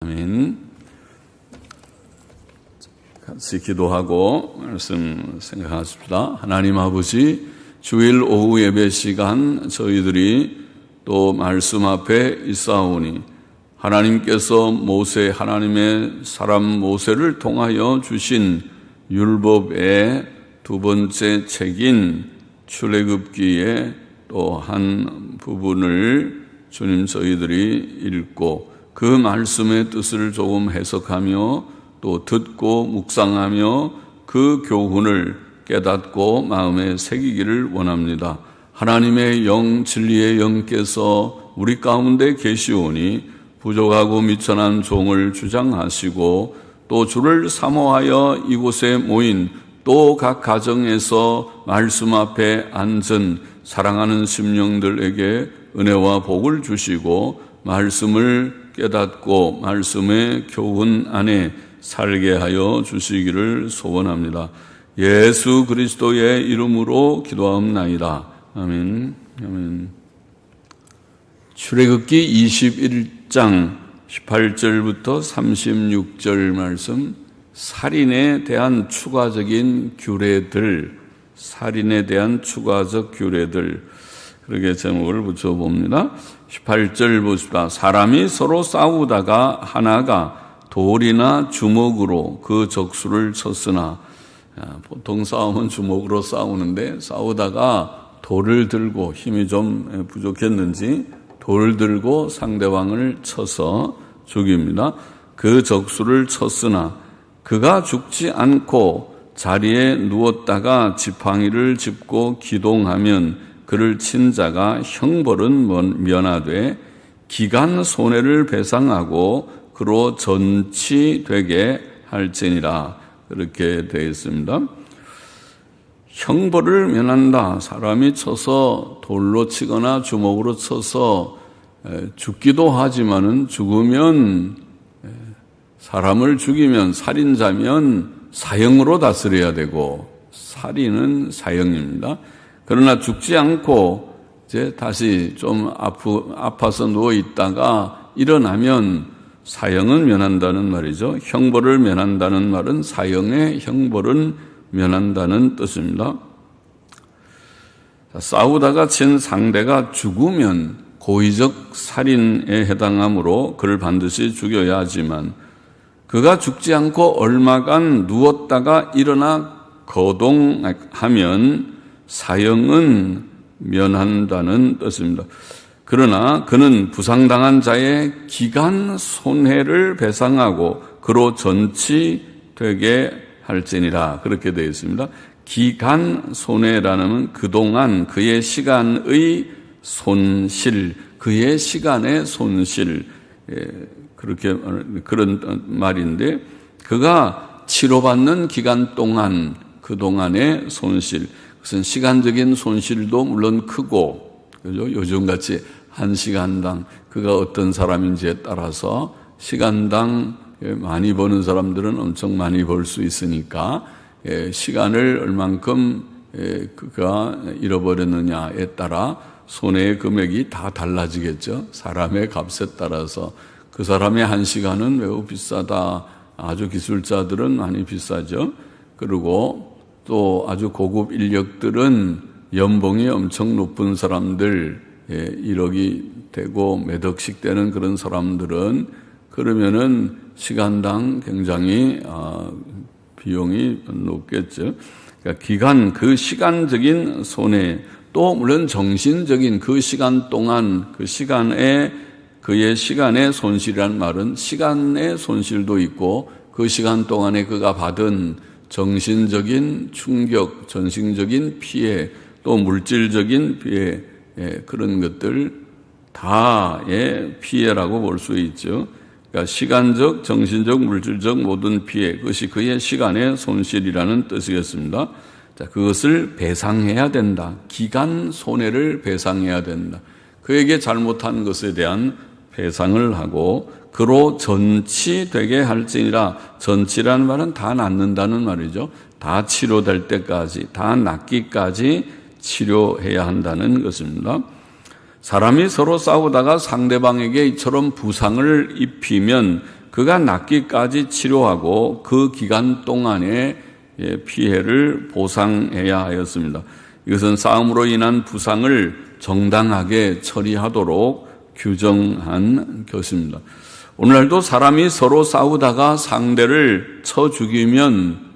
아멘. 같이 기도하고 말씀 생각하십시다. 하나님 아버지, 주일 오후 예배 시간 저희들이 또 말씀 앞에 있사오니 하나님께서 하나님의 사람 모세를 통하여 주신 율법의 두 번째 책인 출애굽기의 또 한 부분을 주님 저희들이 읽고 그 말씀의 뜻을 조금 해석하며 또 듣고 묵상하며 그 교훈을 깨닫고 마음에 새기기를 원합니다. 하나님의 영, 진리의 영께서 우리 가운데 계시오니 부족하고 미천한 종을 주장하시고 또 주를 사모하여 이곳에 모인 또 각 가정에서 말씀 앞에 앉은 사랑하는 심령들에게 은혜와 복을 주시고 말씀을 깨닫고 말씀의 교훈 안에 살게 하여 주시기를 소원합니다. 예수 그리스도의 이름으로 기도하옵나이다. 아멘. 아멘. 출애굽기 21장 18절부터 36절 말씀, 살인에 대한 추가적인 규례들, 살인에 대한 추가적 규례들, 그렇게 제목을 붙여봅니다. 18절 보십시다. 사람이 서로 싸우다가 하나가 돌이나 주먹으로 그 적수를 쳤으나, 보통 싸움은 주먹으로 싸우는데 싸우다가 돌을 들고 힘이 좀 부족했는지 돌을 들고 상대방을 쳐서 죽입니다. 그 적수를 쳤으나 그가 죽지 않고 자리에 누웠다가 지팡이를 짚고 기동하면 그를 친 자가 형벌은 면하되 기간 손해를 배상하고 그로 전치되게 할지니라. 그렇게 되어 있습니다. 형벌을 면한다. 사람이 쳐서 돌로 치거나 주먹으로 쳐서 죽기도 하지만은 죽으면, 사람을 죽이면 살인자면 사형으로 다스려야 되고 살인은 사형입니다. 그러나 죽지 않고 이제 다시 좀 아파서 누워 있다가 일어나면 사형은 면한다는 말이죠. 형벌을 면한다는 말은 사형의 형벌은 면한다는 뜻입니다. 싸우다가 친 상대가 죽으면 고의적 살인에 해당하므로 그를 반드시 죽여야 하지만 그가 죽지 않고 얼마간 누웠다가 일어나 거동하면 사형은 면한다는 뜻입니다. 그러나 그는 부상당한 자의 기간 손해를 배상하고 그로 전치되게 할지니라. 그렇게 되어 있습니다. 기간 손해라는 그동안 그의 시간의 손실, 그의 시간의 손실, 그런 말인데, 그가 치료받는 기간 동안 그동안의 손실, 그것은 시간적인 손실도 물론 크고, 그죠? 요즘같이 1시간당 그가 어떤 사람인지에 따라서 시간당 많이 버는 사람들은 엄청 많이 벌 수 있으니까 시간을 얼만큼 그가 잃어버렸느냐에 따라 손해의 금액이 다 달라지겠죠. 사람의 값에 따라서. 그 사람의 1시간은 매우 비싸다. 아주 기술자들은 많이 비싸죠. 그리고 또 아주 고급 인력들은 연봉이 엄청 높은 사람들, 1억이 되고 몇 억씩 되는 그런 사람들은 그러면은 시간당 굉장히 비용이 높겠죠. 그러니까 기간, 그 시간적인 손해, 또 물론 정신적인 그 시간 동안 그 시간에 그의 시간의 손실이란 말은 시간의 손실도 있고 그 시간 동안에 그가 받은 정신적인 충격, 정신적인 피해, 또 물질적인 피해, 그런 것들 다의 피해라고 볼 수 있죠. 그러니까 시간적, 정신적, 물질적 모든 피해, 그것이 그의 시간의 손실이라는 뜻이겠습니다. 자, 그것을 배상해야 된다. 기간 손해를 배상해야 된다. 그에게 잘못한 것에 대한 배상을 하고 그로 전치되게 할지니라. 전치라는 말은 다 낫는다는 말이죠. 다 치료될 때까지, 다 낫기까지 치료해야 한다는 것입니다. 사람이 서로 싸우다가 상대방에게 이처럼 부상을 입히면 그가 낫기까지 치료하고 그 기간 동안에 피해를 보상해야 하였습니다. 이것은 싸움으로 인한 부상을 정당하게 처리하도록 규정한 것입니다. 오늘날도 사람이 서로 싸우다가 상대를 쳐 죽이면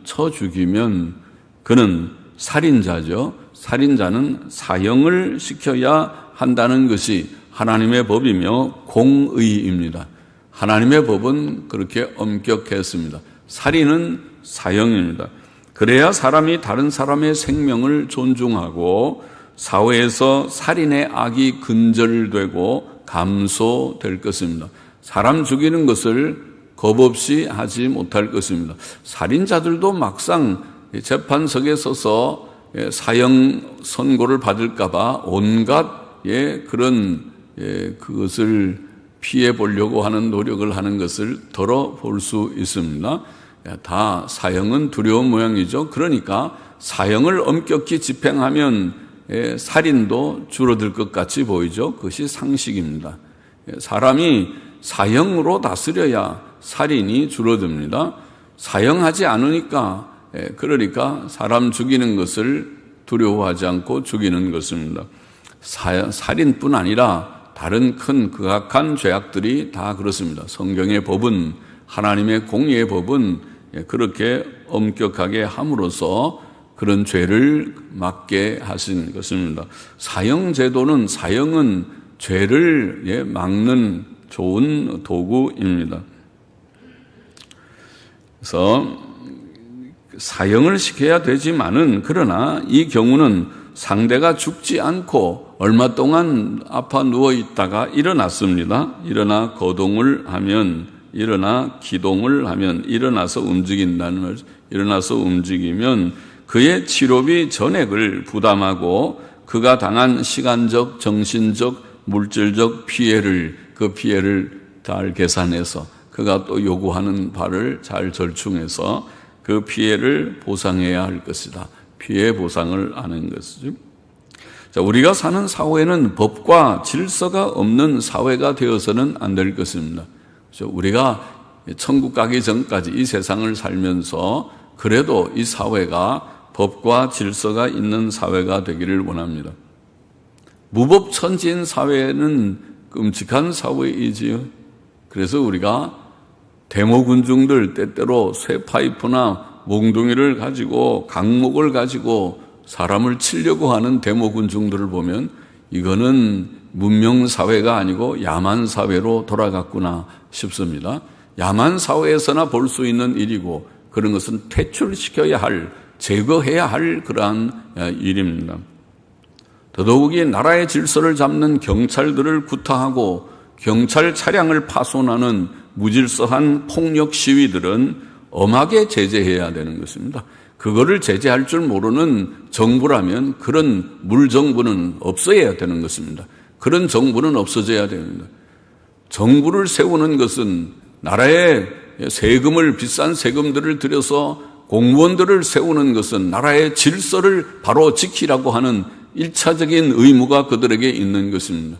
그는 살인자죠. 살인자는 사형을 시켜야 한다는 것이 하나님의 법이며 공의입니다. 하나님의 법은 그렇게 엄격했습니다. 살인은 사형입니다. 그래야 사람이 다른 사람의 생명을 존중하고 사회에서 살인의 악이 근절되고 감소될 것입니다. 사람 죽이는 것을 겁없이 하지 못할 것입니다. 살인자들도 막상 재판석에 서서 사형 선고를 받을까 봐 온갖 그것을 피해 보려고 하는 노력을 하는 것을 덜어볼 수 있습니다. 다 사형은 두려운 모양이죠. 그러니까 사형을 엄격히 집행하면 살인도 줄어들 것 같이 보이죠. 그것이 상식입니다. 사람이 사형으로 다스려야 살인이 줄어듭니다. 사형하지 않으니까 그러니까 사람 죽이는 것을 두려워하지 않고 죽이는 것입니다. 살인뿐 아니라 다른 큰 극악한 죄악들이 다 그렇습니다. 성경의 법은, 하나님의 공의의 법은 그렇게 엄격하게 함으로써 그런 죄를 막게 하신 것입니다. 사형은 죄를 막는 좋은 도구입니다. 그래서 사형을 시켜야 되지만은 그러나 이 경우는 상대가 죽지 않고 얼마 동안 아파 누워 있다가 일어났습니다. 일어나 기동을 하면 일어나서 움직인다는 말이죠. 일어나서 움직이면 그의 치료비 전액을 부담하고 그가 당한 시간적, 정신적, 물질적 피해를 잘 계산해서 그가 또 요구하는 바를 잘 절충해서 그 피해를 보상해야 할 것이다. 피해 보상을 하는 것이죠. 자, 우리가 사는 사회는 법과 질서가 없는 사회가 되어서는 안 될 것입니다. 그렇죠? 우리가 천국 가기 전까지 이 세상을 살면서 그래도 이 사회가 법과 질서가 있는 사회가 되기를 원합니다. 무법천지인 사회는 끔찍한 사회이지요. 그래서 우리가 데모군중들 때때로 쇠파이프나 몽둥이를 가지고 강목을 가지고 사람을 치려고 하는 데모군중들을 보면 이거는 문명사회가 아니고 야만사회로 돌아갔구나 싶습니다. 야만사회에서나 볼 수 있는 일이고 그런 것은 퇴출시켜야 할, 제거해야 할 그러한 일입니다. 더더욱이 나라의 질서를 잡는 경찰들을 구타하고 경찰 차량을 파손하는 무질서한 폭력 시위들은 엄하게 제재해야 되는 것입니다. 그거를 제재할 줄 모르는 정부라면 그런 물정부는 없어야 되는 것입니다. 그런 정부는 없어져야 됩니다. 정부를 세우는 것은 나라의 세금을, 비싼 세금들을 들여서 공무원들을 세우는 것은 나라의 질서를 바로 지키라고 하는 1차적인 의무가 그들에게 있는 것입니다.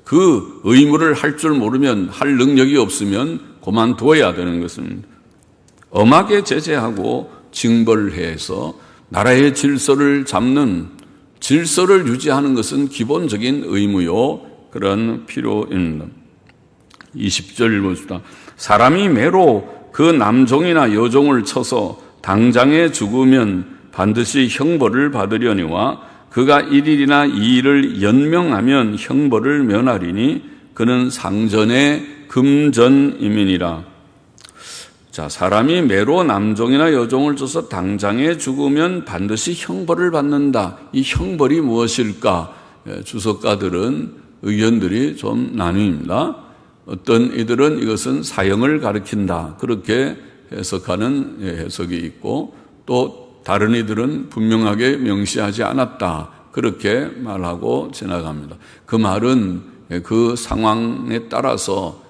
그 의무를 할 줄 모르면, 할 능력이 없으면 그만두어야 되는 것입니다. 엄하게 제재하고 징벌해서 나라의 질서를 잡는, 질서를 유지하는 것은 기본적인 의무요, 그런 필요입니다. 20절 봅시다. 사람이 매로 그 남종이나 여종을 쳐서 당장에 죽으면 반드시 형벌을 받으려니와 그가 1일이나 2일을 연명하면 형벌을 면하리니 그는 상전의 금전이민이라. 자, 사람이 매로 남종이나 여종을 쳐서 당장에 죽으면 반드시 형벌을 받는다. 이 형벌이 무엇일까? 주석가들은 의견들이 좀 나뉩니다. 어떤 이들은 이것은 사형을 가리킨다. 그렇게 해석하는 해석이 있고, 또 다른 이들은 분명하게 명시하지 않았다. 그렇게 말하고 지나갑니다. 그 말은 그 상황에 따라서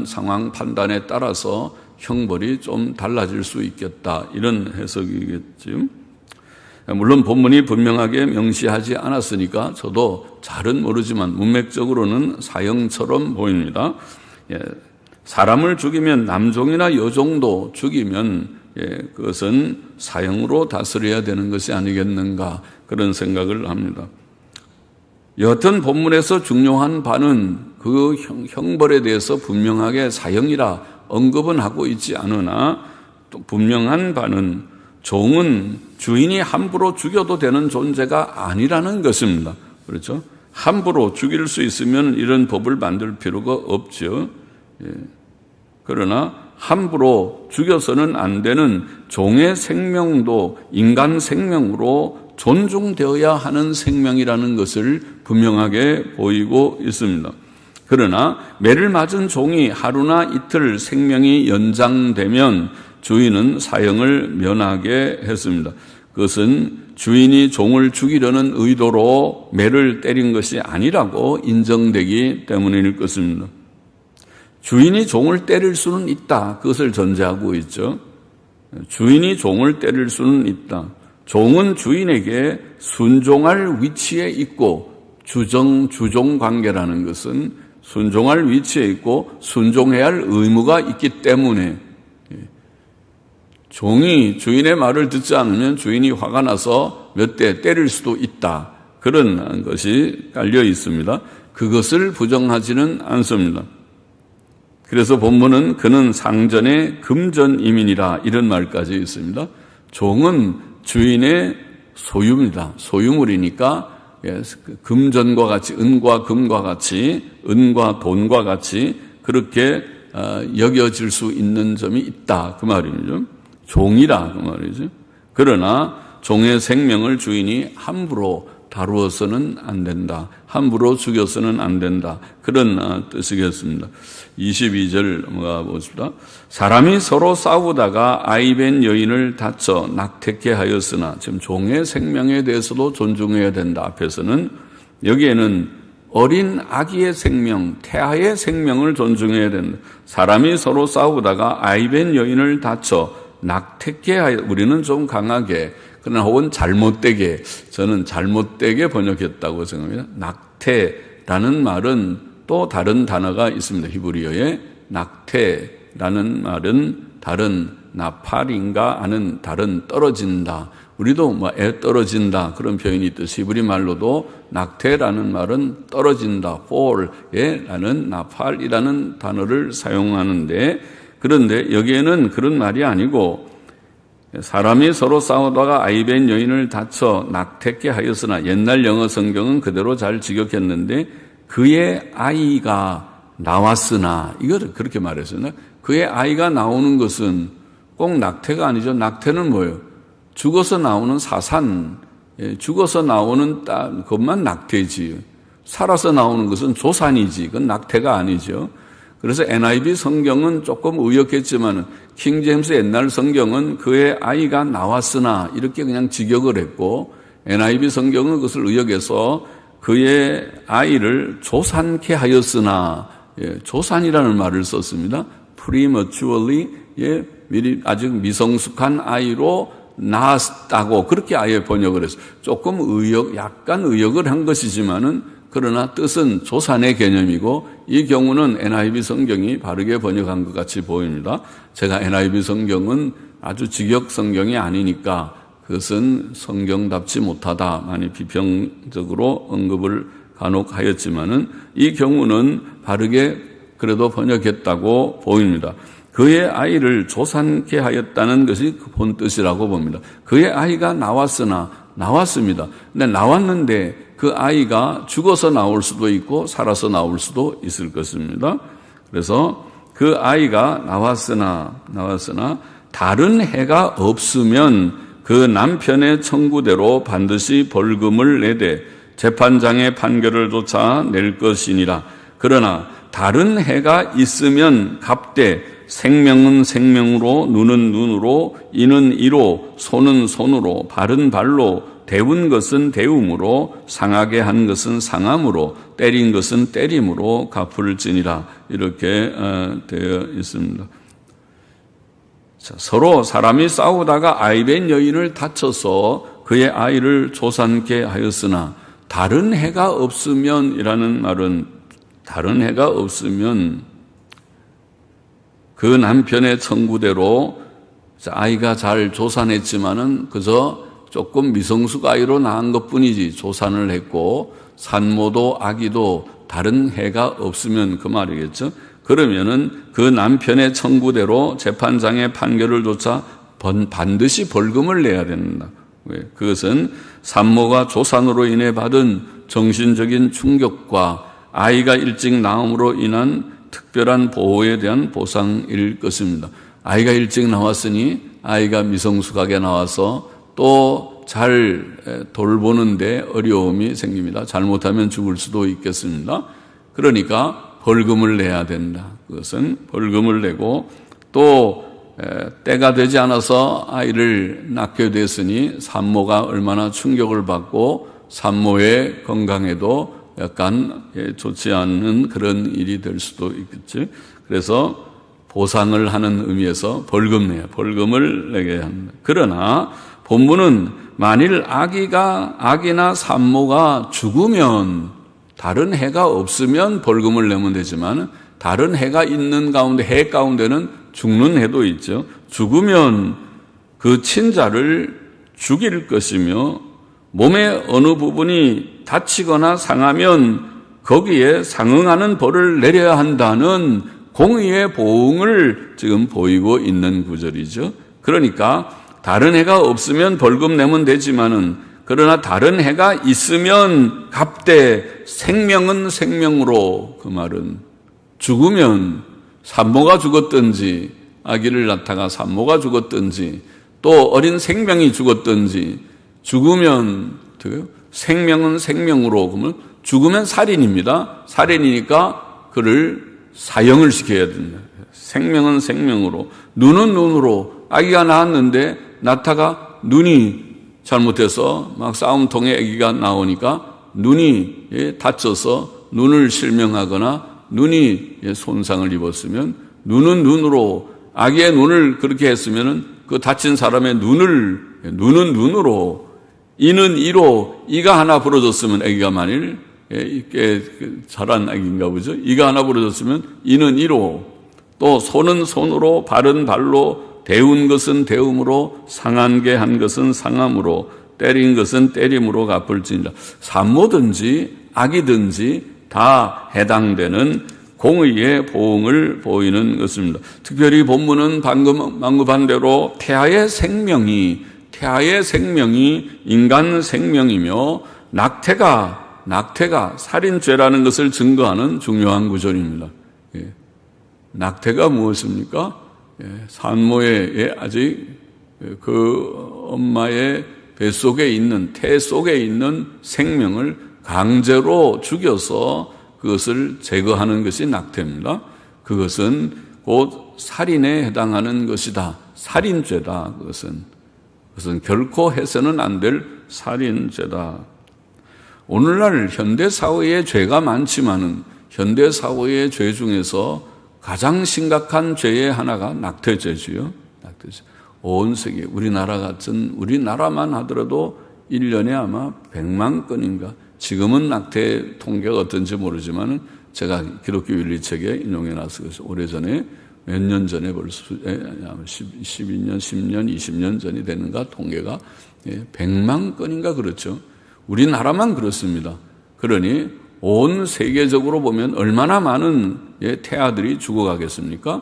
상황 판단에 따라서 형벌이 좀 달라질 수 있겠다. 이런 해석이겠지요. 물론 본문이 분명하게 명시하지 않았으니까 저도 잘은 모르지만 문맥적으로는 사형처럼 보입니다. 사람을 죽이면 남종이나 여종도 죽이면 그것은 사형으로 다스려야 되는 것이 아니겠는가 그런 생각을 합니다. 여하튼 본문에서 중요한 바는 그 형벌에 대해서 분명하게 사형이라 언급은 하고 있지 않으나 또 분명한 바는 종은 주인이 함부로 죽여도 되는 존재가 아니라는 것입니다. 그렇죠? 함부로 죽일 수 있으면 이런 법을 만들 필요가 없죠. 그러나 함부로 죽여서는 안 되는 종의 생명도 인간 생명으로 존중되어야 하는 생명이라는 것을 분명하게 보이고 있습니다. 그러나 매를 맞은 종이 하루나 이틀 생명이 연장되면 주인은 사형을 면하게 했습니다. 그것은 주인이 종을 죽이려는 의도로 매를 때린 것이 아니라고 인정되기 때문일 것입니다. 주인이 종을 때릴 수는 있다. 그것을 전제하고 있죠. 주인이 종을 때릴 수는 있다. 종은 주인에게 순종할 위치에 있고 주종 관계라는 것은 순종할 위치에 있고 순종해야 할 의무가 있기 때문에 종이 주인의 말을 듣지 않으면 주인이 화가 나서 몇 대 때릴 수도 있다. 그런 것이 깔려 있습니다. 그것을 부정하지는 않습니다. 그래서 본문은 그는 상전의 금전이민이라 이런 말까지 있습니다. 종은 주인의 소유입니다. 소유물이니까 금전과 같이 은과 금과 같이 은과 돈과 같이 그렇게 여겨질 수 있는 점이 있다. 그 말이죠. 종이라 그 말이죠. 그러나 종의 생명을 주인이 함부로 다루어서는 안 된다. 함부로 죽여서는 안 된다. 그런 뜻이겠습니다. 22절 넘어가 보십시다. 사람이 서로 싸우다가 아이벤 여인을 다쳐 낙태케 하였으나 지금 종의 생명에 대해서도 존중해야 된다. 앞에서는 여기에는 어린 아기의 생명, 태아의 생명을 존중해야 된다. 사람이 서로 싸우다가 아이벤 여인을 다쳐 낙태케 하여 우리는 좀 강하게 그러나 혹은 잘못되게 저는 잘못되게 번역했다고 생각합니다. 낙태라는 말은 또 다른 단어가 있습니다. 히브리어에 낙태라는 말은 다른 나팔인가 하는 다른 떨어진다. 우리도 애 떨어진다 그런 표현이 있듯이 히브리 말로도 낙태라는 말은 떨어진다. fall이라는 나팔이라는 단어를 사용하는데 그런데 여기에는 그런 말이 아니고 사람이 서로 싸우다가 아이벤 여인을 다쳐 낙태케 하였으나 옛날 영어 성경은 그대로 잘 직역했는데 그의 아이가 나왔으나 이걸 그렇게 말했어요. 그의 아이가 나오는 것은 꼭 낙태가 아니죠. 낙태는 뭐예요? 죽어서 나오는 사산, 죽어서 나오는 그것만 낙태지. 살아서 나오는 것은 조산이지. 그건 낙태가 아니죠. 그래서 NIV 성경은 조금 의역했지만 킹제임스 옛날 성경은 그의 아이가 나왔으나 이렇게 그냥 직역을 했고 NIV 성경은 그것을 의역해서 그의 아이를 조산케 하였으나 조산이라는 말을 썼습니다. prematurely 미리 아직 미성숙한 아이로 낳았다고 그렇게 아예 번역을 했어요. 조금 약간 의역을 한 것이지만은 그러나 뜻은 조산의 개념이고 이 경우는 NIV 성경이 바르게 번역한 것 같이 보입니다. 제가 NIV 성경은 아주 직역 성경이 아니니까 그것은 성경답지 못하다 많이 비평적으로 언급을 간혹 하였지만은 이 경우는 바르게 그래도 번역했다고 보입니다. 그의 아이를 조산케 하였다는 것이 본 뜻이라고 봅니다. 그의 아이가 나왔습니다. 근데 나왔는데 그 아이가 죽어서 나올 수도 있고 살아서 나올 수도 있을 것입니다. 그래서 그 아이가 나왔으나 다른 해가 없으면 그 남편의 청구대로 반드시 벌금을 내되 재판장의 판결을 조차 낼 것이니라. 그러나 다른 해가 있으면 값되 생명은 생명으로 눈은 눈으로 이는 이로 손은 손으로 발은 발로 데운 것은 데움으로 상하게 한 것은 상함으로 때린 것은 때림으로 갚을지니라 이렇게 되어 있습니다. 자, 서로 사람이 싸우다가 아이벤 여인을 다쳐서 그의 아이를 조산케 하였으나 다른 해가 없으면 이라는 말은 다른 해가 없으면 그 남편의 청구대로 아이가 잘 조산했지만은 그저 조금 미성숙 아이로 낳은 것뿐이지 조산을 했고 산모도 아기도 다른 해가 없으면 그 말이겠죠. 그러면은 그 남편의 청구대로 재판장의 판결을 조차 반드시 벌금을 내야 된다. 왜? 그것은 산모가 조산으로 인해 받은 정신적인 충격과 아이가 일찍 낳음으로 인한 특별한 보호에 대한 보상일 것입니다. 아이가 일찍 나왔으니 아이가 미성숙하게 나와서 또 잘 돌보는데 어려움이 생깁니다. 잘못하면 죽을 수도 있겠습니다. 그러니까 벌금을 내야 된다. 그것은 벌금을 내고 또 때가 되지 않아서 아이를 낳게 됐으니 산모가 얼마나 충격을 받고 산모의 건강에도 약간 좋지 않은 그런 일이 될 수도 있겠지. 그래서 보상을 하는 의미에서 벌금을 내게 합니다. 그러나 본문은 만일 아기나 산모가 죽으면 다른 해가 없으면 벌금을 내면 되지만 다른 해가 있는 가운데 해 가운데는 죽는 해도 있죠. 죽으면 그 친자를 죽일 것이며 몸의 어느 부분이 다치거나 상하면 거기에 상응하는 벌을 내려야 한다는 공의의 보응을 지금 보이고 있는 구절이죠. 그러니까 다른 해가 없으면 벌금 내면 되지만은 그러나 다른 해가 있으면 값되 생명은 생명으로, 그 말은 죽으면 산모가 죽었든지 아기를 낳다가 산모가 죽었든지 또 어린 생명이 죽었든지 죽으면 생명은 생명으로, 그러면 죽으면 살인입니다. 살인이니까 그를 사형을 시켜야 된다. 생명은 생명으로, 눈은 눈으로. 아기가 낳았는데 낳다가 눈이 잘못해서 막 싸움통에 아기가 나오니까 눈이 다쳐서 눈을 실명하거나 눈이 손상을 입었으면 눈은 눈으로, 아기의 눈을 그렇게 했으면 그 다친 사람의 눈은 눈으로, 이는 이로, 이가 하나 부러졌으면 아기가 만일 꽤 잘한 아기인가 보죠. 이가 하나 부러졌으면 이는 이로, 또 손은 손으로, 발은 발로, 데운 것은 데움으로, 상한 게 한 것은 상함으로, 때린 것은 때림으로 갚을지니라. 산모든지 아기든지 다 해당되는 공의의 보응을 보이는 것입니다. 특별히 본문은 방금 언급한 대로 태아의 생명이 인간 생명이며 낙태가 살인죄라는 것을 증거하는 중요한 구절입니다. 낙태가 무엇입니까? 산모의 아직 그 엄마의 뱃속에 있는, 태 속에 있는 생명을 강제로 죽여서 그것을 제거하는 것이 낙태입니다. 그것은 곧 살인에 해당하는 것이다. 살인죄다. 그것은 결코 해서는 안 될 살인죄다. 오늘날 현대사회의 죄가 많지만은 현대사회의 죄 중에서 가장 심각한 죄의 하나가 낙태죄지요. 낙태죄. 온 세계, 우리나라만 하더라도 1년에 아마 100만 건인가. 지금은 낙태 통계가 어떤지 모르지만 제가 기독교 윤리책에 인용해놨어요. 오래전에 몇 년 전에 벌써 12년, 10년, 20년 전이 되는가 통계가 100만 건인가 그렇죠. 우리나라만 그렇습니다. 그러니 온 세계적으로 보면 얼마나 많은 태아들이 죽어가겠습니까?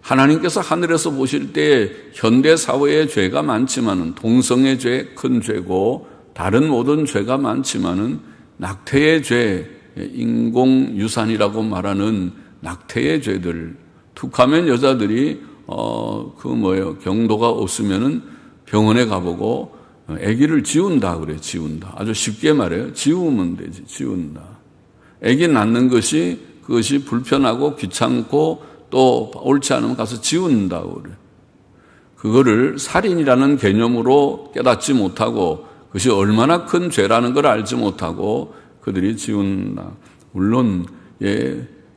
하나님께서 하늘에서 보실 때 현대 사회의 죄가 많지만은 동성의 죄 큰 죄고 다른 모든 죄가 많지만은 낙태의 죄, 인공유산이라고 말하는 낙태의 죄들, 툭하면 여자들이 경도가 없으면은 병원에 가보고 아기를 지운다 그래. 지운다. 아주 쉽게 말해요. 지우면 되지. 지운다. 아기 낳는 것이 그것이 불편하고 귀찮고 또 옳지 않으면 가서 지운다고 그래. 그거를 살인이라는 개념으로 깨닫지 못하고 그것이 얼마나 큰 죄라는 걸 알지 못하고 그들이 지운다. 물론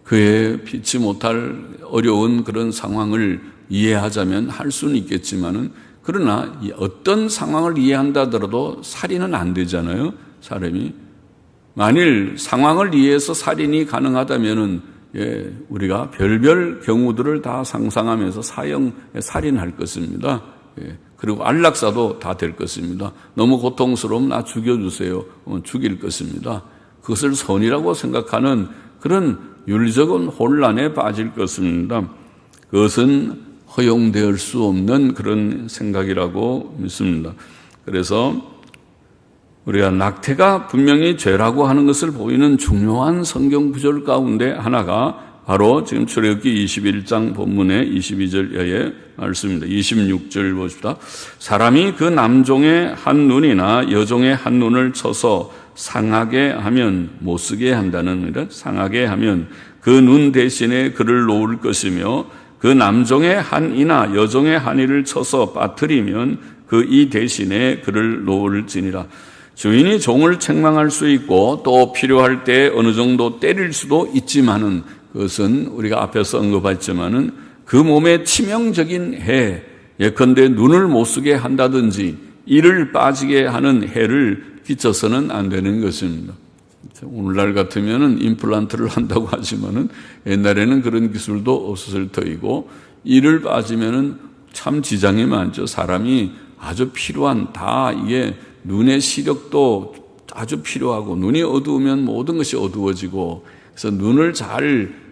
그에 피치 못할 어려운 그런 상황을 이해하자면 할 수는 있겠지만은, 그러나 어떤 상황을 이해한다 하더라도 살인은 안 되잖아요. 사람이 만일 상황을 이해해서 살인이 가능하다면은 우리가 별별 경우들을 다 상상하면서 살인할 것입니다. 그리고 안락사도 다 될 것입니다. 너무 고통스러우면 나 죽여주세요. 죽일 것입니다. 그것을 선이라고 생각하는 그런 윤리적인 혼란에 빠질 것입니다. 그것은 허용될 수 없는 그런 생각이라고 믿습니다. 그래서 우리가 낙태가 분명히 죄라고 하는 것을 보이는 중요한 성경 구절 가운데 하나가 바로 지금 출애굽기 21장 본문의 22절의 말씀입니다. 26절 보십시다. 사람이 그 남종의 한 눈이나 여종의 한 눈을 쳐서 상하게 하면, 못 쓰게 한다는 의미라, 상하게 하면 그 눈 대신에 그를 놓을 것이며, 그 남종의 한 이나 여종의 한 이를 쳐서 빠뜨리면 그 이 대신에 그를 놓을지니라. 주인이 종을 책망할 수 있고 또 필요할 때 어느 정도 때릴 수도 있지만은, 그것은 우리가 앞에서 언급했지만은 그 몸에 치명적인 해, 예컨대 눈을 못 쓰게 한다든지 이를 빠지게 하는 해를 끼쳐서는 안 되는 것입니다. 오늘날 같으면은 임플란트를 한다고 하지만은 옛날에는 그런 기술도 없었을 터이고, 이를 빠지면은 참 지장이 많죠. 사람이 아주 필요한, 다 이게 눈의 시력도 아주 필요하고, 눈이 어두우면 모든 것이 어두워지고, 그래서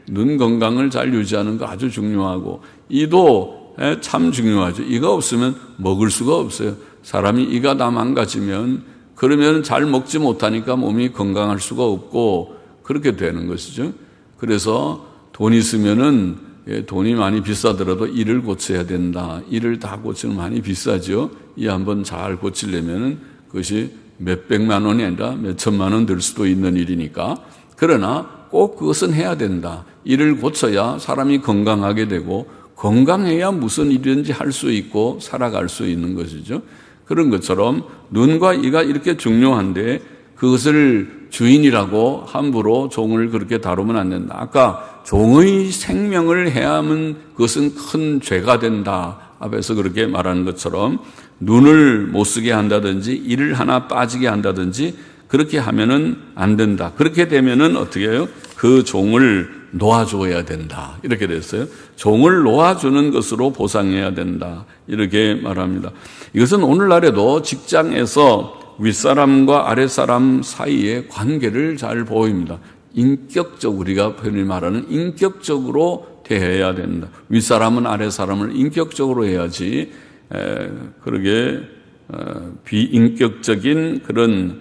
눈 건강을 잘 유지하는 거 아주 중요하고, 이도 참 중요하죠. 이가 없으면 먹을 수가 없어요. 사람이 이가 다 망가지면, 그러면 잘 먹지 못하니까 몸이 건강할 수가 없고, 그렇게 되는 것이죠. 그래서 돈 있으면은, 돈이 많이 비싸더라도 이를 고쳐야 된다. 이를 다 고치면 많이 비싸죠. 이 한번 잘 고치려면은 그것이 몇백만 원이 아니라 몇천만 원 들 수도 있는 일이니까. 그러나 꼭 그것은 해야 된다. 이를 고쳐야 사람이 건강하게 되고, 건강해야 무슨 일이든지 할 수 있고 살아갈 수 있는 것이죠. 그런 것처럼 눈과 이가 이렇게 중요한데 그것을 주인이라고 함부로 종을 그렇게 다루면 안 된다. 아까 종의 생명을 해하면 그것은 큰 죄가 된다. 앞에서 그렇게 말하는 것처럼 눈을 못 쓰게 한다든지 이를 하나 빠지게 한다든지 그렇게 하면은 안 된다. 그렇게 되면은 어떻게 해요? 그 종을 놓아줘야 된다. 이렇게 됐어요. 종을 놓아주는 것으로 보상해야 된다. 이렇게 말합니다. 이것은 오늘날에도 직장에서 윗사람과 아랫사람 사이의 관계를 잘 보입니다. 인격적, 우리가 흔히 말하는 인격적으로 대해야 된다. 윗사람은 아랫사람을 인격적으로 해야지, 그러게, 비인격적인 그런,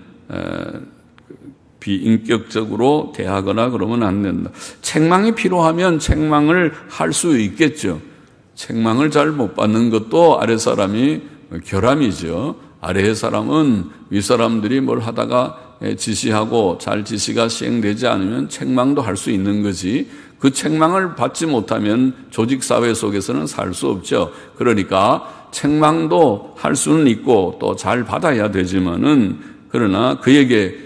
비인격적으로 대하거나 그러면 안 된다. 책망이 필요하면 책망을 할 수 있겠죠. 책망을 잘 못 받는 것도 아랫사람이 결함이죠. 아래의 사람은 윗사람들이 뭘 하다가 지시하고 잘 지시가 시행되지 않으면 책망도 할 수 있는 거지, 그 책망을 받지 못하면 조직사회 속에서는 살 수 없죠. 그러니까 책망도 할 수는 있고 또 잘 받아야 되지만은, 그러나 그에게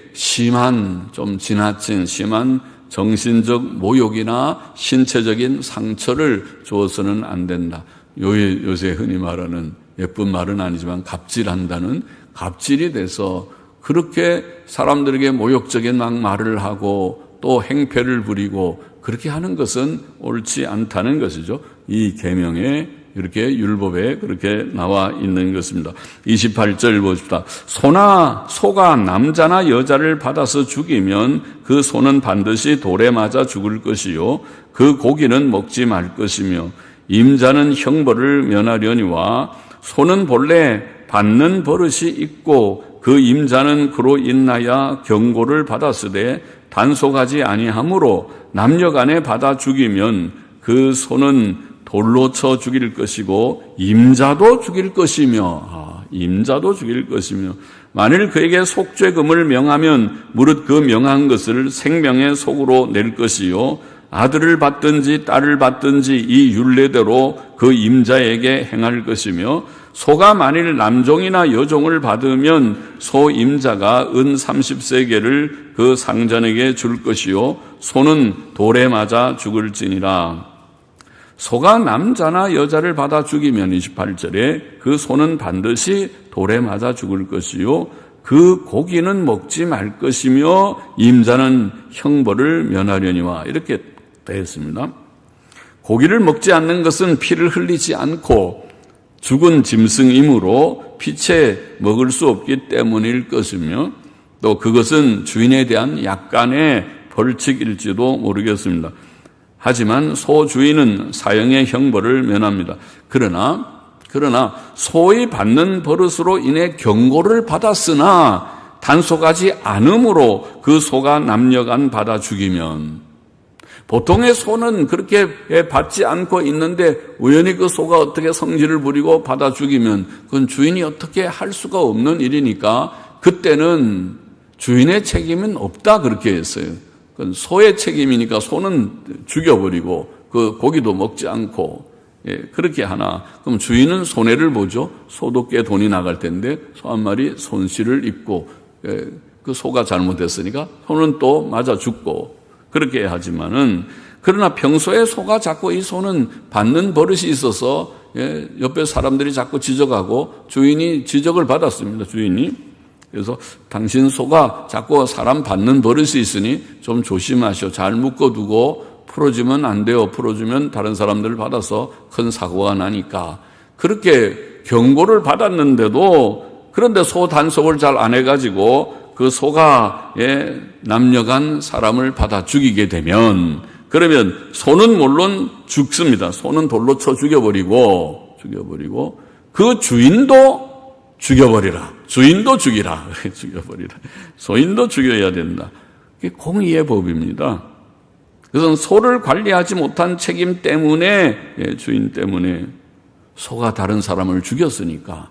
좀 지나친 심한 정신적 모욕이나 신체적인 상처를 주어서는 안 된다. 요새 흔히 말하는, 예쁜 말은 아니지만 갑질한다는, 갑질이 돼서 그렇게 사람들에게 모욕적인 말을 하고 또 행패를 부리고 그렇게 하는 것은 옳지 않다는 것이죠. 이 계명에, 이렇게 율법에 그렇게 나와 있는 것입니다. 28절 보십시다. 소가 남자나 여자를 받아서 죽이면 그 소는 반드시 돌에 맞아 죽을 것이요 그 고기는 먹지 말 것이며, 임자는 형벌을 면하려니와 소는 본래 받는 버릇이 있고 그 임자는 그로 인하여 경고를 받았으되 단속하지 아니하므로 남녀간에 받아 죽이면 그 소는 돌로 쳐 죽일 것이고 임자도 죽일 것이며, 임자도 죽일 것이며, 만일 그에게 속죄금을 명하면 무릇 그 명한 것을 생명의 속으로 낼 것이요 아들을 받든지 딸을 받든지 이 율례대로 그 임자에게 행할 것이며, 소가 만일 남종이나 여종을 받으면 소 임자가 은 30세겔을 그 상전에게 줄 것이요 소는 돌에 맞아 죽을지니라. 소가 남자나 여자를 받아 죽이면 28절에 그 소는 반드시 돌에 맞아 죽을 것이요 그 고기는 먹지 말 것이며 임자는 형벌을 면하려니와, 이렇게 되어 있습니다. 고기를 먹지 않는 것은 피를 흘리지 않고 죽은 짐승이므로 피채 먹을 수 없기 때문일 것이며 또 그것은 주인에 대한 약간의 벌칙일지도 모르겠습니다. 하지만 소 주인은 사형의 형벌을 면합니다. 그러나 소의 받는 버릇으로 인해 경고를 받았으나 단속하지 않음으로 그 소가 남녀간 받아 죽이면, 보통의 소는 그렇게 받지 않고 있는데 우연히 그 소가 어떻게 성질을 부리고 받아 죽이면 그건 주인이 어떻게 할 수가 없는 일이니까 그때는 주인의 책임은 없다 그렇게 했어요. 그건 소의 책임이니까 소는 죽여버리고 그 고기도 먹지 않고 그렇게 하나. 그럼 주인은 손해를 보죠. 소도 꽤 돈이 나갈 텐데 소 한 마리 손실을 입고 그 소가 잘못했으니까 소는 또 맞아 죽고 그렇게 하지만은, 그러나 평소에 소가 자꾸 이 소는 받는 버릇이 있어서 옆에 사람들이 자꾸 지적하고 주인이 지적을 받았습니다. 주인이. 그래서 당신 소가 자꾸 사람 받는 버릇이 있으니 좀 조심하시오. 잘 묶어두고 풀어주면 안 돼요. 풀어주면 다른 사람들을 받아서 큰 사고가 나니까. 그렇게 경고를 받았는데도, 그런데 소 단속을 잘 안 해가지고 그 소가 남녀간 사람을 받아 죽이게 되면, 그러면 소는 물론 죽습니다. 소는 돌로 쳐 죽여버리고 그 주인도 죽여버리라. 주인도 죽이라. 죽여버리라. 소인도 죽여야 된다. 그게 공의의 법입니다. 그래서 소를 관리하지 못한 책임 때문에, 주인 때문에 소가 다른 사람을 죽였으니까,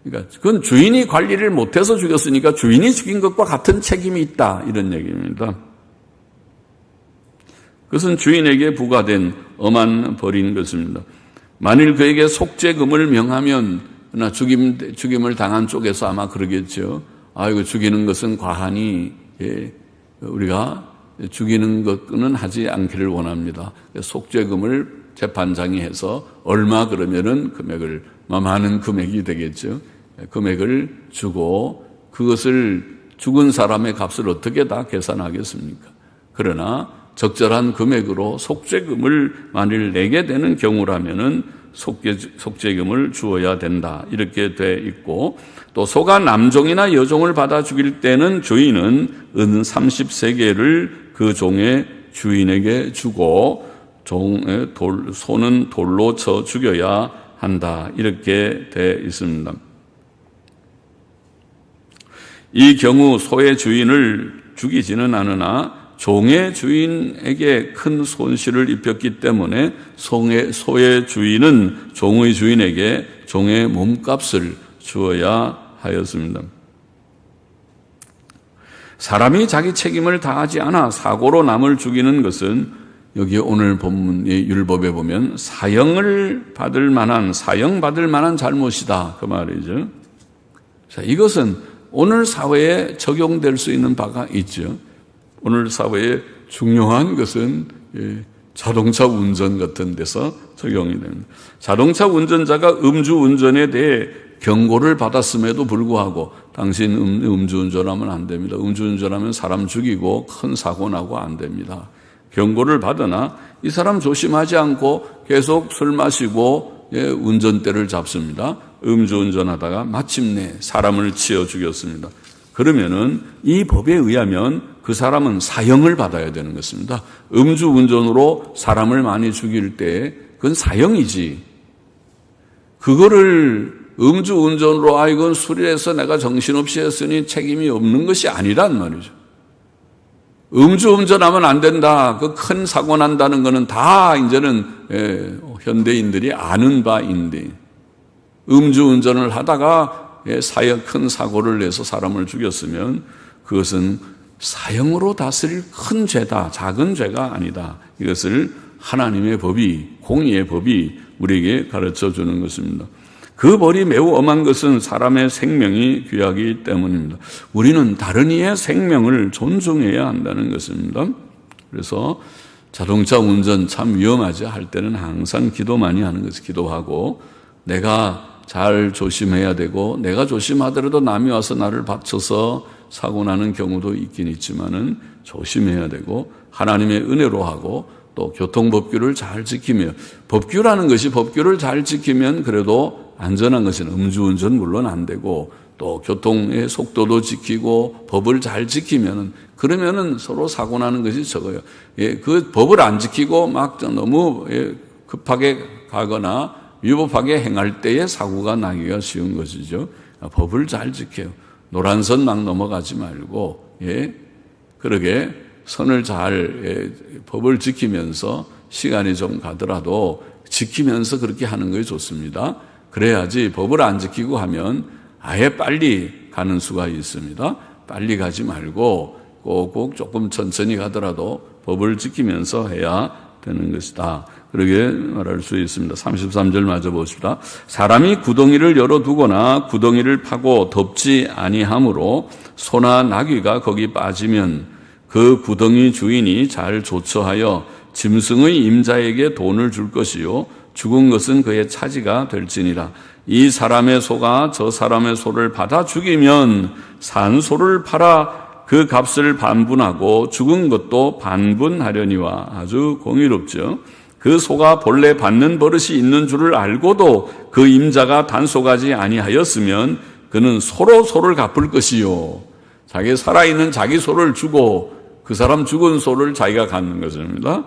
그러니까 그건 주인이 관리를 못해서 죽였으니까 주인이 죽인 것과 같은 책임이 있다, 이런 얘기입니다. 그것은 주인에게 부과된 엄한 벌인 것입니다. 만일 그에게 속죄금을 명하면, 나 죽임을 당한 쪽에서 아마 그러겠죠. 이거 죽이는 것은 과하니 우리가 죽이는 것은 하지 않기를 원합니다. 속죄금을 재판장이 해서 얼마 그러면은 금액을, 많은 금액이 되겠죠. 금액을 주고 그것을 죽은 사람의 값을 어떻게 다 계산하겠습니까? 그러나 적절한 금액으로 속죄금을 만일 내게 되는 경우라면은 속죄금을 주어야 된다, 이렇게 돼 있고, 또 소가 남종이나 여종을 받아 죽일 때는 주인은 은 30세겔을 그 종의 주인에게 주고 소는 돌로 쳐 죽여야 한다, 이렇게 돼 있습니다. 이 경우 소의 주인을 죽이지는 않으나 종의 주인에게 큰 손실을 입혔기 때문에 소의 주인은 종의 주인에게 종의 몸값을 주어야 하였습니다. 사람이 자기 책임을 다하지 않아 사고로 남을 죽이는 것은 여기 오늘 본문의 율법에 보면 사형받을 만한 잘못이다, 그 말이죠. 자, 이것은 오늘 사회에 적용될 수 있는 바가 있죠. 오늘 사회에 중요한 것은 자동차 운전 같은 데서 적용이 됩니다. 자동차 운전자가 음주운전에 대해 경고를 받았음에도 불구하고 당신 음주운전하면 안 됩니다. 음주운전하면 사람 죽이고 큰 사고 나고 안 됩니다. 경고를 받으나 이 사람 조심하지 않고 계속 술 마시고 운전대를 잡습니다. 음주운전하다가 마침내 사람을 치어 죽였습니다. 그러면은 이 법에 의하면 그 사람은 사형을 받아야 되는 것입니다. 음주운전으로 사람을 많이 죽일 때 그건 사형이지. 그거를 음주운전으로 이건 술이라서 내가 정신없이 했으니 책임이 없는 것이 아니란 말이죠. 음주운전하면 안 된다. 그 큰 사고 난다는 거는 다 이제는 현대인들이 아는 바인데, 음주운전을 하다가 큰 사고를 내서 사람을 죽였으면 그것은 사형으로 다스릴 큰 죄다, 작은 죄가 아니다. 이것을 하나님의 법이, 공의의 법이 우리에게 가르쳐 주는 것입니다. 그 벌이 매우 엄한 것은 사람의 생명이 귀하기 때문입니다. 우리는 다른 이의 생명을 존중해야 한다는 것입니다. 그래서 자동차 운전 참 위험하지 할 때는 항상 기도 많이 하는 것이, 기도하고 내가 잘 조심해야 되고, 내가 조심하더라도 남이 와서 나를 받쳐서 사고 나는 경우도 있긴 있지만은 조심해야 되고, 하나님의 은혜로 하고 또 교통법규를 잘 지키며, 법규라는 것이 법규를 잘 지키면 그래도 안전한 것은 음주운전 물론 안 되고, 또 교통의 속도도 지키고 법을 잘 지키면은, 그러면은 서로 사고 나는 것이 적어요. 그 법을 안 지키고 막 너무 급하게 가거나 위법하게 행할 때에 사고가 나기가 쉬운 것이죠. 법을 잘 지켜요. 노란선 막 넘어가지 말고, 그러게 선을 잘, 법을 지키면서 시간이 좀 가더라도 지키면서 그렇게 하는 것이 좋습니다. 그래야지 법을 안 지키고 하면 아예 빨리 가는 수가 있습니다. 빨리 가지 말고 꼭 조금 천천히 가더라도 법을 지키면서 해야 되는 것이다. 그렇게 말할 수 있습니다. 33절 마저 보십시다. 사람이 구덩이를 열어두거나 구덩이를 파고 덮지 아니하므로 소나 나귀가 거기 빠지면 그 구덩이 주인이 잘 조처하여 짐승의 임자에게 돈을 줄 것이요 죽은 것은 그의 차지가 될지니라. 이 사람의 소가 저 사람의 소를 받아 죽이면 산 소를 팔아 그 값을 반분하고 죽은 것도 반분하려니와. 아주 공의롭죠. 그 소가 본래 받는 버릇이 있는 줄을 알고도 그 임자가 단속하지 아니하였으면 그는 서로 소를 갚을 것이요. 자기 살아있는 자기 소를 주고 그 사람 죽은 소를 자기가 갖는 것입니다.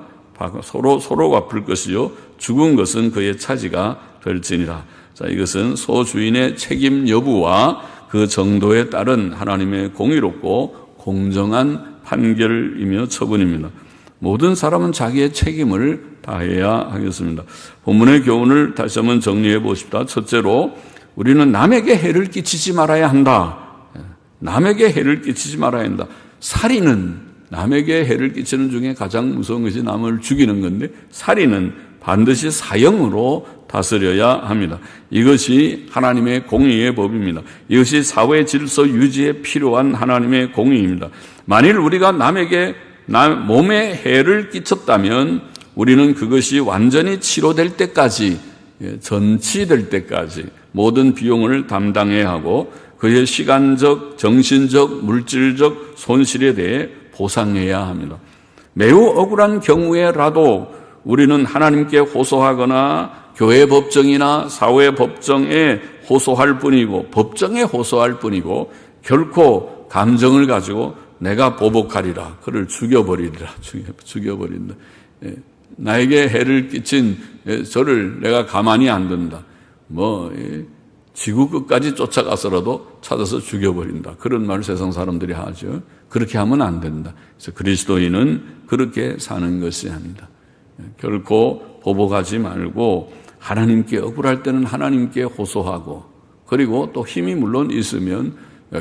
서로 갚을 것이요 죽은 것은 그의 차지가 될지니라. 자, 이것은 소 주인의 책임 여부와 그 정도에 따른 하나님의 공의롭고 공정한 판결이며 처분입니다. 모든 사람은 자기의 책임을 다해야 하겠습니다. 본문의 교훈을 다시 한번 정리해 보십시다. 첫째로 우리는 남에게 해를 끼치지 말아야 한다. 남에게 해를 끼치지 말아야 한다. 살인은 남에게 해를 끼치는 중에 가장 무서운 것이 남을 죽이는 건데, 살인은 반드시 사형으로 다스려야 합니다. 이것이 하나님의 공의의 법입니다. 이것이 사회 질서 유지에 필요한 하나님의 공의입니다. 만일 우리가 남에게 몸에 해를 끼쳤다면 우리는 그것이 완전히 치료될 때까지, 전치될 때까지 모든 비용을 담당해야 하고 그의 시간적, 정신적, 물질적 손실에 대해 보상해야 합니다. 매우 억울한 경우에라도 우리는 하나님께 호소하거나 교회 법정이나 사회 법정에 호소할 뿐이고, 법정에 호소할 뿐이고, 결코 감정을 가지고 내가 보복하리라, 그를 죽여버리리라, 죽여버린다. 나에게 해를 끼친 저를 내가 가만히 안 둔다. 지구 끝까지 쫓아가서라도 찾아서 죽여버린다. 그런 말을 세상 사람들이 하죠. 그렇게 하면 안 된다. 그래서 그리스도인은 그렇게 사는 것이 아니다. 결코 보복하지 말고 하나님께 억울할 때는 하나님께 호소하고, 그리고 또 힘이 물론 있으면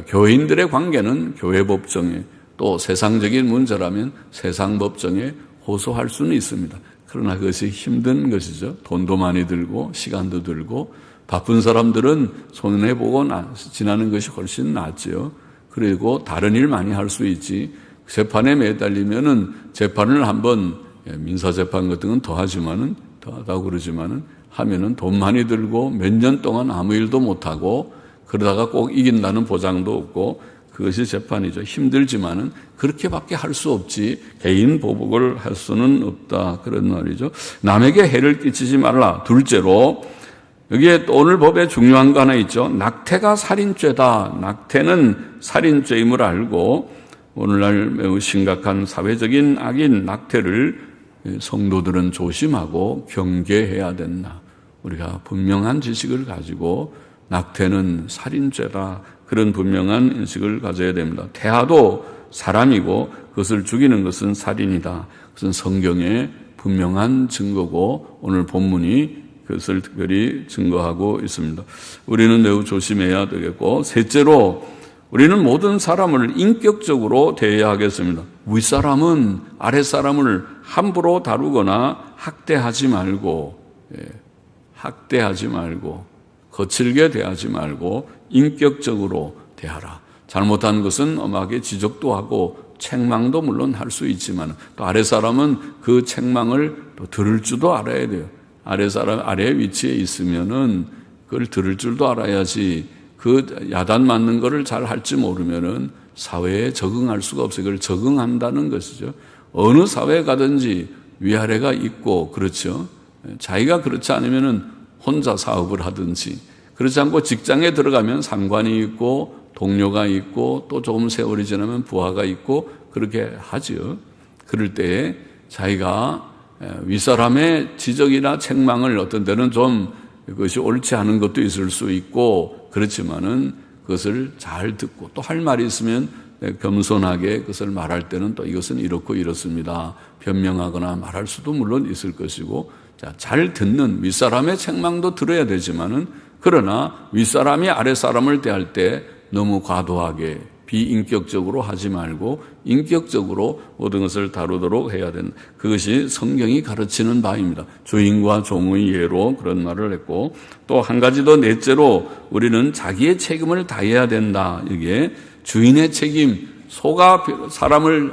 교인들의 관계는 교회 법정에, 또 세상적인 문제라면 세상 법정에 호소할 수는 있습니다. 그러나 그것이 힘든 것이죠. 돈도 많이 들고 시간도 들고, 바쁜 사람들은 손해보고 지나는 것이 훨씬 낫죠. 그리고 다른 일 많이 할 수 있지. 재판에 매달리면은 재판을 한번, 민사재판 같은 건 더 하지만은, 더 하다고 그러지만은 하면은 돈 많이 들고 몇 년 동안 아무 일도 못하고 그러다가 꼭 이긴다는 보장도 없고, 그것이 재판이죠. 힘들지만은 그렇게밖에 할 수 없지 개인 보복을 할 수는 없다, 그런 말이죠. 남에게 해를 끼치지 말라. 둘째로, 여기에 또 오늘 법에 중요한 거 하나 있죠. 낙태가 살인죄다. 낙태는 살인죄임을 알고 오늘날 매우 심각한 사회적인 악인 낙태를 성도들은 조심하고 경계해야 된다. 우리가 분명한 지식을 가지고 낙태는 살인죄다, 그런 분명한 인식을 가져야 됩니다. 태아도 사람이고 그것을 죽이는 것은 살인이다. 그것은 성경의 분명한 증거고 오늘 본문이 그것을 특별히 증거하고 있습니다. 우리는 매우 조심해야 되겠고, 셋째로 우리는 모든 사람을 인격적으로 대해야 하겠습니다. 윗사람은 아랫사람을 함부로 다루거나 학대하지 말고, 거칠게 대하지 말고 인격적으로 대하라. 잘못한 것은 엄하게 지적도 하고 책망도 물론 할 수 있지만, 또 아랫사람은 그 책망을 또 들을 줄도 알아야 돼요. 아래 위치에 있으면은 그걸 들을 줄도 알아야지, 그 야단 맞는 거를 잘 할지 모르면은 사회에 적응할 수가 없어요. 그걸 적응한다는 것이죠. 어느 사회에 가든지 위아래가 있고, 그렇죠. 자기가 그렇지 않으면은 혼자 사업을 하든지, 그렇지 않고 직장에 들어가면 상관이 있고 동료가 있고 또 조금 세월이 지나면 부하가 있고 그렇게 하죠. 그럴 때에 자기가 윗사람의 지적이나 책망을 어떤 때는 좀 그것이 옳지 않은 것도 있을 수 있고, 그렇지만은 그것을 잘 듣고 또 할 말이 있으면 겸손하게 그것을 말할 때는 또 이것은 이렇고 이렇습니다, 변명하거나 말할 수도 물론 있을 것이고, 잘 듣는 윗사람의 책망도 들어야 되지만은, 그러나 윗사람이 아랫사람을 대할 때 너무 과도하게 비인격적으로 하지 말고 인격적으로 모든 것을 다루도록 해야 된다. 그것이 성경이 가르치는 바입니다. 주인과 종의 예로 그런 말을 했고, 또 한 가지 더 넷째로 우리는 자기의 책임을 다해야 된다. 이게 주인의 책임, 소가 사람을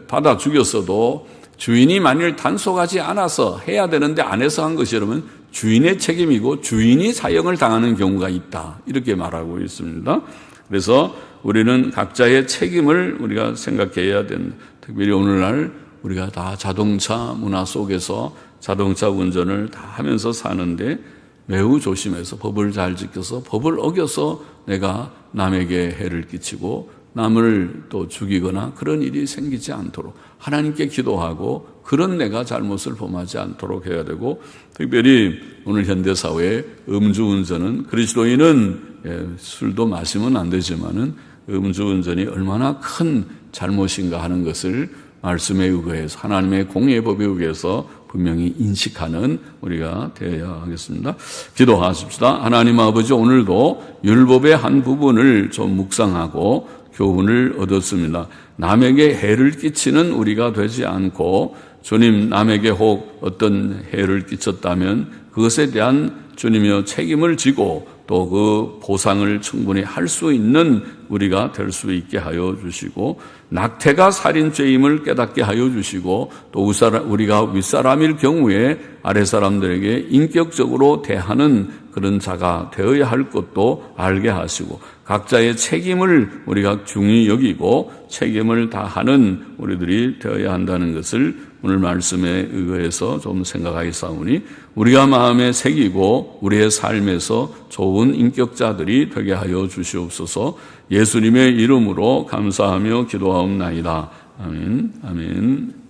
받아 죽였어도 주인이 만일 단속하지 않아서 해야 되는데 안 해서 한 것이라면 주인의 책임이고 주인이 사형을 당하는 경우가 있다. 이렇게 말하고 있습니다. 그래서 우리는 각자의 책임을 우리가 생각해야 된다. 특별히 오늘날 우리가 다 자동차 문화 속에서 자동차 운전을 다 하면서 사는데 매우 조심해서 법을 잘 지켜서 법을 어겨서 내가 남에게 해를 끼치고 남을 또 죽이거나 그런 일이 생기지 않도록 하나님께 기도하고 그런 내가 잘못을 범하지 않도록 해야 되고, 특별히 오늘 현대사회의 음주운전은 그리스도인은 술도 마시면 안 되지만은 음주운전이 얼마나 큰 잘못인가 하는 것을 말씀에 의거해서 하나님의 공의의 법에 의해서 분명히 인식하는 우리가 되어야 하겠습니다. 기도하십시다. 하나님 아버지, 오늘도 율법의 한 부분을 좀 묵상하고 교훈을 얻었습니다. 남에게 해를 끼치는 우리가 되지 않고, 주님, 남에게 혹 어떤 해를 끼쳤다면 그것에 대한 주님의 책임을 지고 또 그 보상을 충분히 할 수 있는 우리가 될 수 있게 하여 주시고, 낙태가 살인죄임을 깨닫게 하여 주시고, 또 우리가 윗사람일 경우에 아랫사람들에게 인격적으로 대하는 그런 자가 되어야 할 것도 알게 하시고, 각자의 책임을 우리가 중히 여기고 책임을 다하는 우리들이 되어야 한다는 것을 오늘 말씀에 의거해서 좀 생각하겠사오니, 우리가 마음에 새기고 우리의 삶에서 좋은 인격자들이 되게 하여 주시옵소서. 예수님의 이름으로 감사하며 기도하옵나이다. 아멘. 아멘.